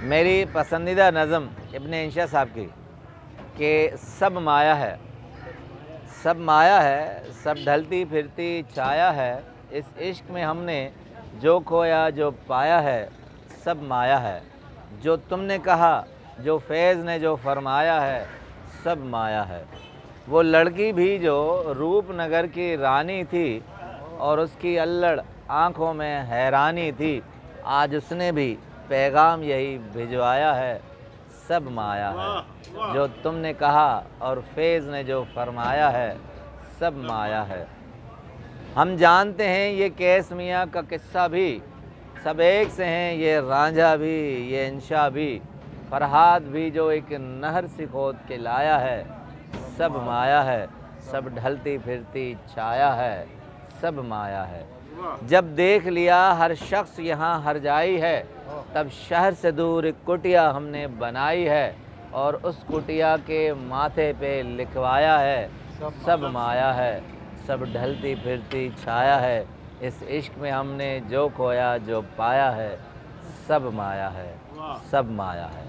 میری پسندیدہ نظم ابن انشا صاحب کی کہ سب مایا ہے، سب مایا ہے، سب ڈھلتی پھرتی چھایا ہے، اس عشق میں ہم نے جو کھویا جو پایا ہے، سب مایا ہے، جو تم نے کہا جو فیض نے جو فرمایا ہے، سب مایا ہے۔ وہ لڑکی بھی جو روپ نگر کی رانی تھی اور اس کی الڑ آنکھوں میں حیرانی تھی، آج اس نے بھی پیغام یہی بھجوایا ہے، سب مایا ہے، جو تم نے کہا اور فیض نے جو فرمایا ہے، سب مایا ہے۔ ہم جانتے ہیں یہ کیس میاں کا قصہ بھی، سب ایک سے ہیں یہ رانجھا بھی یہ انشا بھی، فرہاد بھی جو ایک نہر سے کھود کے لایا ہے، سب مایا ہے، سب ڈھلتی پھرتی چھایا ہے، سب مایا ہے۔ جب دیکھ لیا ہر شخص یہاں ہر جائی ہے، تب شہر سے دور ایک کٹیا ہم نے بنائی ہے، اور اس کٹیا کے ماتھے پہ لکھوایا ہے، سب مایا ہے، سب ڈھلتی پھرتی چھایا ہے، اس عشق میں ہم نے جو کھویا جو پایا ہے، سب مایا ہے، سب مایا ہے۔